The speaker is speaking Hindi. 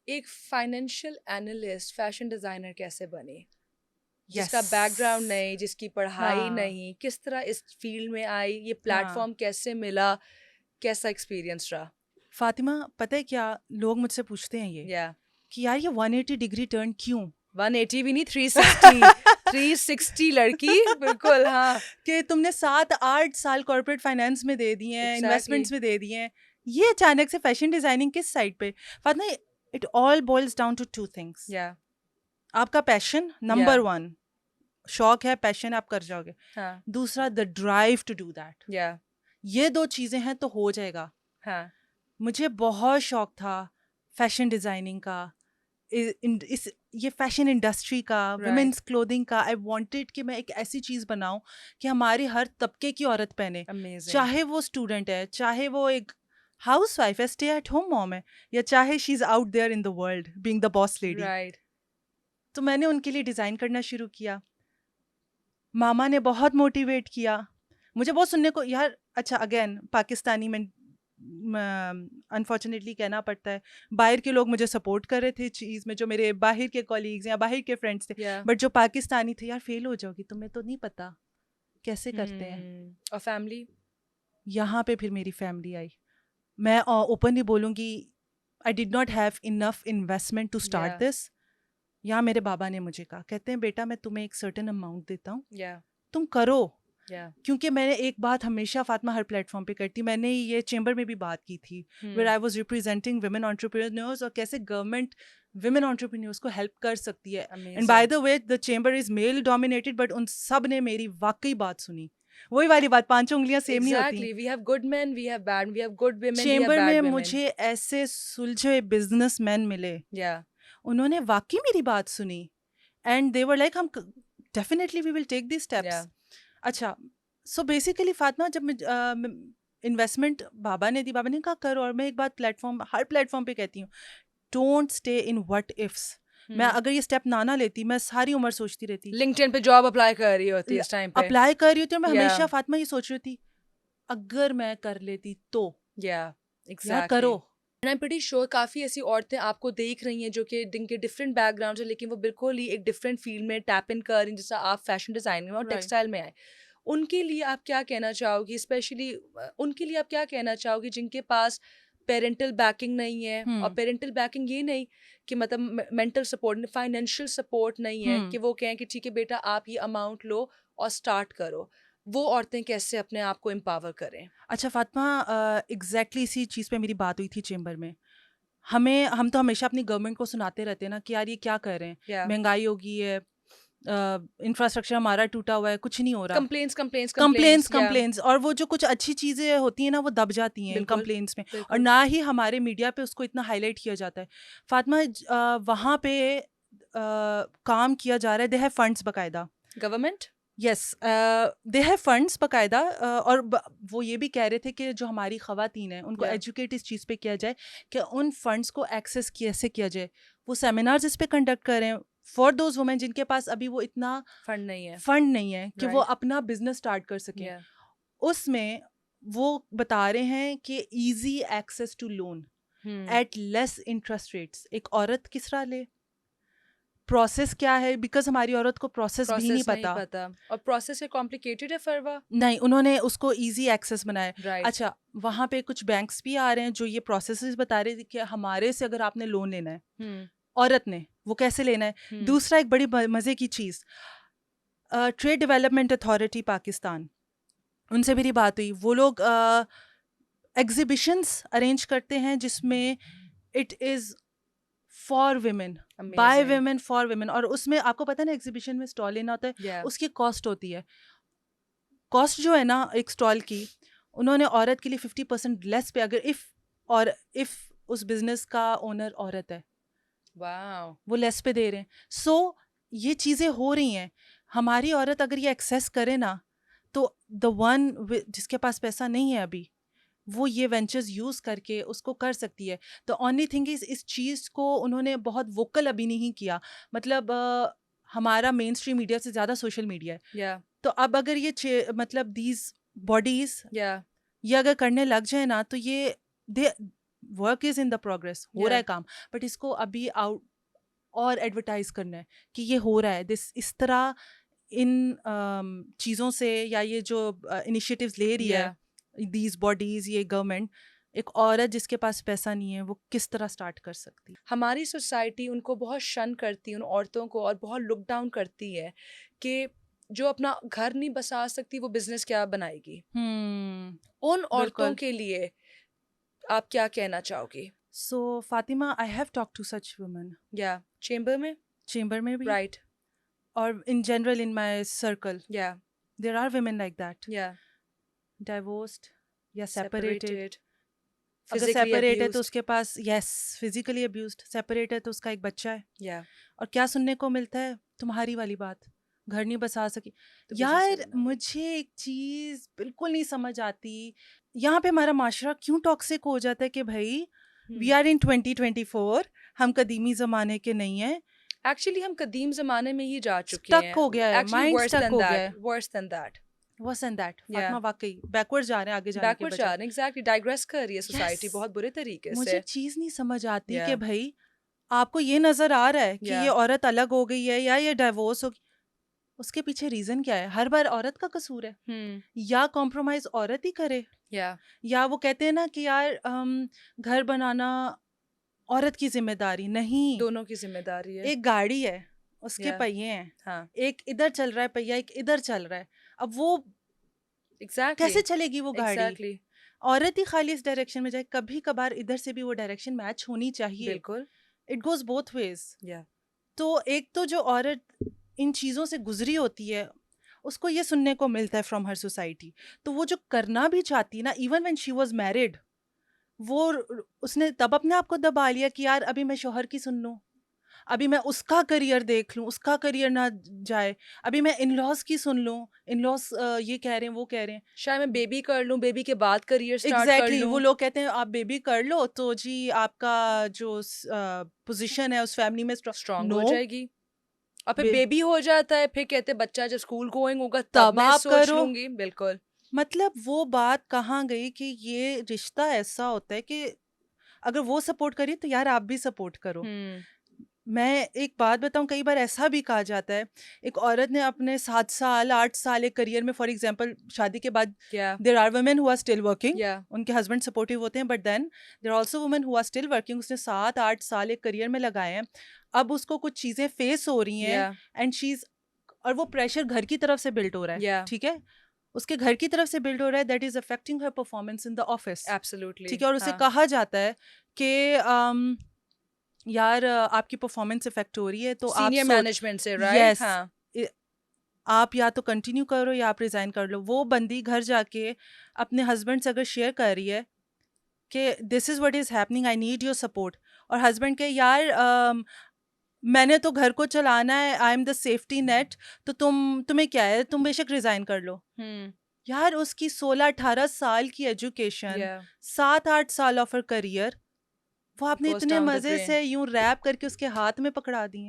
एक फाइनेंशियल एनालिस्ट फैशन डिजाइनर कैसे बने, Yes. जिसका बैकग्राउंड नहीं, जिसकी पढ़ाई हाँ, नहीं, किस तरह इस फील्ड में आई, ये हाँ। प्लेटफॉर्म कैसे मिला, कैसा एक्सपीरियंस रहा? फातिमा, पता है क्या, लोग मुझसे पूछते हैं ये या कि यार ये 180 डिग्री टर्न क्यों 180 भी नहीं, 360 360 लड़की, बिल्कुल, हाँ, कि तुमने 7-8 साल कॉर्पोरेट फाइनेंस में दे दिए हैं, एग्जैक्टली, इन्वेस्टमेंट्स में दे दिए हैं, ये अचानक से फैशन डिजाइनिंग किस साइड पे? Fatima, it all boils down to 2 things. या आपका पैशन नंबर 1, शौक है, पैशन आप कर जाओगे। हाँ, दूसरा the drive to do that. या ये 2 चीजें हैं तो हो जाएगा। हाँ, मुझे बहुत शौक था फैशन डिजाइनिंग का, इस ये फैशन इंडस्ट्री का, राइट, वुमेन्स क्लोथिंग का। आई वांटेड कि मैं एक ऐसी चीज़ बनाऊं कि हमारी हर तबके की औरत पहने, अमेजिंग, चाहे वो स्टूडेंट है, चाहे वो एक हाउस वाइफ है, स्टे एट होम मॉम है, या चाहे she is out there in the world being the boss lady. Right, तो मैंने उनके लिए डिज़ाइन करना शुरू किया। मामा ने बहुत मोटिवेट किया। मुझे बहुत सुनने को, यार अच्छा अगेन पाकिस्तानी में अनफॉर्चुनेटली कहना पड़ता है, बाहर के लोग मुझे सपोर्ट कर रहे थे चीज़ में, जो मेरे बाहर के कॉलीग्स या बाहर के फ्रेंड्स थे, या बट जो पाकिस्तानी थे, यार फेल हो जाओगी, तुम्हें तो नहीं पता कैसे करते हैं। और फैमिली? यहाँ पे फिर मेरी फैमिली आई। मैं ओपनली बोलूँगी, I did not have enough investment to start या दिस। यहाँ मेरे बाबा ने मुझे कहा, कहते हैं बेटा मैं तुम्हें एक सर्टेन अमाउंट देता हूँ, या तुम करो। या क्योंकि मैंने एक बात हमेशा फातिमा हर प्लेटफॉर्म पे करती, मैंने ये चेंबर में भी बात की थी, where I was representing women entrepreneurs, और कैसे गवर्नमेंट वुमेन एंटरप्रेन्योर्स को हेल्प कर सकती है। And by the way the chamber is male dominated, but उन सब ने मेरी वाकई बात सुनी। वही वाली बात, 5 उंगलियां सेम नहीं होती। Exactly. We have good men, we have bad, we have good women, we have chamber में bad women. मुझे ऐसे सुलझे बिजनेसमैन मिले, Yeah. उन्होंने वाकई मेरी बात सुनी, एंड दे वर लाइक हम definitely we will take this steps. Yeah. अच्छा, सो बेसिकली फातिमा, जब इन्वेस्टमेंट बाबा ने दी, बाबा ने कहा करो, और मैं एक बात हर प्लेटफॉर्म पे कहती हूँ, don't stay in what ifs. मैं अगर ये स्टेप ना लेती, मैं सारी उम्र सोचती रहती, LinkedIn पे जॉब अप्लाई कर रही होती है इस टाइम पे. अप्लाई कर रही होती हूँ, मैं Yeah. हमेशा फातिमा ये सोच रही थी, अगर मैं कर लेती तो। Yeah. यार Exactly. करो। And I'm pretty sure काफ़ी ऐसी औरतें आपको देख रही हैं जो कि जिनके डिफरेंट बैकग्राउंड है, लेकिन वो बिल्कुल ही एक डिफरेंट फील्ड में टैप इन कर रही हैं, जैसा आप फैशन डिज़ाइनिंग में और Right. टेक्सटाइल में आए। उनके लिए आप क्या कहना चाहोगी, स्पेशली उनके लिए आप क्या कहना चाहोगी जिनके पास पेरेंटल बैकिंग नहीं है, और पेरेंटल बैकिंग ये नहीं कि मतलब मेंटल सपोर्ट, फाइनेंशियल सपोर्ट नहीं है कि वो कहें कि ठीक है बेटा आप ये अमाउंट लो और स्टार्ट करो, वो औरतें कैसे अपने आप को एम्पावर करें? अच्छा फातिमा, एग्जैक्टली इसी चीज़ पे मेरी बात हुई थी चेंबर में। हम तो हमेशा अपनी गवर्नमेंट को सुनाते रहते हैं ना कि यार ये क्या कर रहे हैं, Yeah. महंगाई होगी है, इंफ्रास्ट्रक्चर हमारा टूटा हुआ है, कुछ नहीं हो रहा। कंप्लेंट्स कंप्लेंट्स कंप्लेंट्स कंप्लेंट्स, या कंप्लेंट्स, और वो जो कुछ अच्छी चीज़ें होती हैं ना, वो दब जाती हैं इन बिल्कुल कंप्लेंट्स में, और बिल्कुल ना ही हमारे मीडिया पे उसको इतना हाईलाइट किया जाता है। फातिमा, वहाँ पे काम किया जा रहा है, दे हैव फंड्स बकायदा। Government, yes, they have funds बकायदा, और वो ये भी कह रहे थे कि जो हमारी ख़वातीन हैं उनको Yeah. एजुकेट इस चीज़ पे किया जाए कि उन फंड्स को एक्सेस कैसे किया जाए। वो सेमिनार्स इस पे कंडक्ट कर रहे हैं फॉर दोज वुमेन जिनके पास अभी वो इतना फंड नहीं है, फंड नहीं है कि वो Right. अपना बिजनेस स्टार्ट कर सकें। Yeah. उसमें वो बता रहे हैं कि easy access to loan at less interest rates. एक औरत किस तरह ले, प्रोसेस क्या है, बिकॉज हमारी औरत को प्रोसेस भी नहीं प्रोसेस नहीं पता। पता, और प्रोसेस ये कॉम्प्लिकेटेड है फरवा, नहीं, उन्होंने उसको इजी एक्सेस बनाया। राइट, अच्छा, वहाँ पे कुछ बैंक्स भी आ रहे हैं जो ये प्रोसेसेस बता रहे थे कि हमारे से अगर आपने लोन लेना है, औरत ने, वो कैसे लेना है। दूसरा एक बड़ी मज़े की चीज़, ट्रेड डेवलपमेंट अथॉरिटी पाकिस्तान, उनसे मेरी बात हुई। वो लोग एग्जिबिशंस अरेंज करते हैं जिसमें it is for women, by women, for women, और उसमें आपको पता है ना, एग्जीबिशन में स्टॉल लेना होता है, Yeah. उसकी कॉस्ट होती है। कॉस्ट जो है ना एक स्टॉल की, उन्होंने औरत के लिए 50% लेस पे, अगर इफ उस बिजनेस का ओनर औरत है, Wow. वो लेस पे दे रहे हैं। सो ये चीज़ें हो रही हैं। हमारी औरत अगर ये एक्सेस करे ना, तो द वन जिसके पास पैसा नहीं है अभी, वो ये वेंचर्स यूज़ करके उसको कर सकती है। तो ओनली थिंग इस चीज़ को उन्होंने बहुत वोकल अभी नहीं किया। मतलब हमारा मेन स्ट्रीम मीडिया से ज़्यादा सोशल मीडिया है। Yeah. तो अब अगर ये मतलब दीज बॉडीज Yeah. ये अगर करने लग जाए ना, तो ये work is in the progress, हो रहा है Yeah. काम, बट इसको अभी आउट और एडवर्टाइज करना है कि ये हो रहा है, दिस इस तरह इन चीज़ों से, या ये जो इनिशिएटिव्स ले रही Yeah. है दीज बॉडीज, ये गवर्नमेंट, एक औरत जिसके पास पैसा नहीं है वो किस तरह स्टार्ट कर सकती है? हमारी सोसाइटी उनको बहुत शन करती है, उन औरतों को, और बहुत लुक डाउन करती है कि जो अपना घर नहीं बसा सकती वो बिजनेस क्या बनाएगी। उन औरतों बिल्कुल। के लिए आप क्या कहना चाहोगी? So Fatima, I have talk to such women, या चेंबर में? चेंबर में भी, राइट। और in general in my circle या there are women like that, या डाइवोर्स्ड या सेपरेटेड। सेपरेटेड, अगर फिजिकली सेपरेट है तो अब्यूज्ड। उसके पास, यस, फिजिकली अब्यूज्ड, सेपरेट है तो उसका एक बच्चा है, या और क्या सुनने को मिलता है? तुम्हारी वाली बात, घर नहीं बसा सकी। तो business यार क्या बनाओगी? मुझे एक चीज बिल्कुल नहीं समझ आती, यहाँ पे हमारा माशरा क्यों टॉक्सिक हो जाता है कि भाई वी आर इन 2024, हम कदीमी जमाने के नहीं है, एक्चुअली हम कदीम जमाने में ही जा चुके स्टक हैं। हो गया है, actually mind worse stuck then हो गया है, that, worse then that. Worse and that. Yeah. Fatima वाकई बैकवर्ड जा रहे हैं, आगे जाने के बैकवर्ड जा बजाय। रहे हैं, एग्जैक्टली डाइग्रेस कर रही है सोसाइटी Yes. बहुत बुरे तरीके मुझे से। एक चीज नहीं समझ आती Yeah. कि भाई आपको ये नजर आ रहा है कि Yeah. ये औरत अलग हो गई है या ये डाइवोर्स हो गई, उसके पीछे रीजन क्या है? हर बार औरत का कसूर है, या कॉम्प्रोमाइज औरत ही करे, या या वो कहते हैं ना कि यार घर बनाना औरत की जिम्मेदारी नहीं। दोनों की जिम्मेदारी है। एक गाड़ी है, उसके Yeah. पहिए हैं, हाँ एक इधर चल रहा है पहिया, एक इधर चल रहा है, अब वो एग्जैक्टली कैसे चलेगी वो गाड़ी? एग्जैक्टली औरत ही खाली इस डायरेक्शन में जाए, कभी कभार इधर से भी वो डायरेक्शन मैच होनी चाहिए। बिल्कुल। It goes both ways. या तो एक तो जो औरत इन चीज़ों से गुजरी होती है उसको ये सुनने को मिलता है फ्रॉम हर सोसाइटी, तो वो जो करना भी चाहती है ना, even when she was married, वो उसने तब अपने आप को दबा लिया कि यार अभी मैं शोहर की सुन लूँ, अभी मैं उसका करियर देख लूँ, उसका करियर ना जाए, अभी मैं इन लॉज की सुन लूँ, इन लॉज ये कह रहे हैं वो कह रहे हैं। शायद मैं बेबी कर लूँ, बेबी के बाद करियर स्टार्ट कर एग्जैक्टली, लूँ। वो लोग कहते हैं आप बेबी कर लो तो जी आपका जो पोजीशन है उस फैमिली में स्ट्रांग नो, हो जाएगी। और फिर बे- बेबी हो जाता है, फिर कहते हैं बच्चा जब स्कूल गोइंग होगा तब तब मैं आप सोच करो। लूंगी। बिल्कुल। मतलब वो बात कहाँ गई कि ये रिश्ता ऐसा होता है कि अगर वो सपोर्ट करिए तो यार आप भी सपोर्ट करो। मैं एक बात बताऊं, कई बार ऐसा भी कहा जाता है, एक औरत ने अपने 7 साल 8 साल एक करियर में, फॉर एग्जांपल शादी के बाद या there are women who are still working, या उनके हस्बैंड सपोर्टिव होते हैं, but then there are also women who are still working, उसने 7-8 साल एक करियर में लगाए हैं, अब उसको कुछ चीज़ें फेस हो रही हैं या एंड शी इज, और वो प्रेशर घर की तरफ से बिल्ड हो रहा है, या ठीक है, उसके घर की तरफ से बिल्ड हो रहा है, that is affecting her performance in the office, absolutely. ठीक है, और उसे कहा जाता है कि यार आपकी परफॉर्मेंस इफेक्ट हो रही है तो आप सीनियर मैनेजमेंट से, राइट? यस, हाँ आप या तो कंटिन्यू करो या आप रिजाइन कर लो। वो बंदी घर जाके अपने हस्बैंड से अगर शेयर कर रही है कि this is what is happening, I need your support, और हस्बैंड के यार मैंने तो घर को चलाना है, I am the safety net, तो तुम्हें क्या है, तुम बेशक रिजाइन कर लो। यार उसकी 16-18 साल की एजुकेशन, या 7-8 साल ऑफ हर करियर, वो आपने Goes इतने down the मजे drain. से यूं रैप करके उसके हाथ में पकड़ा दिए।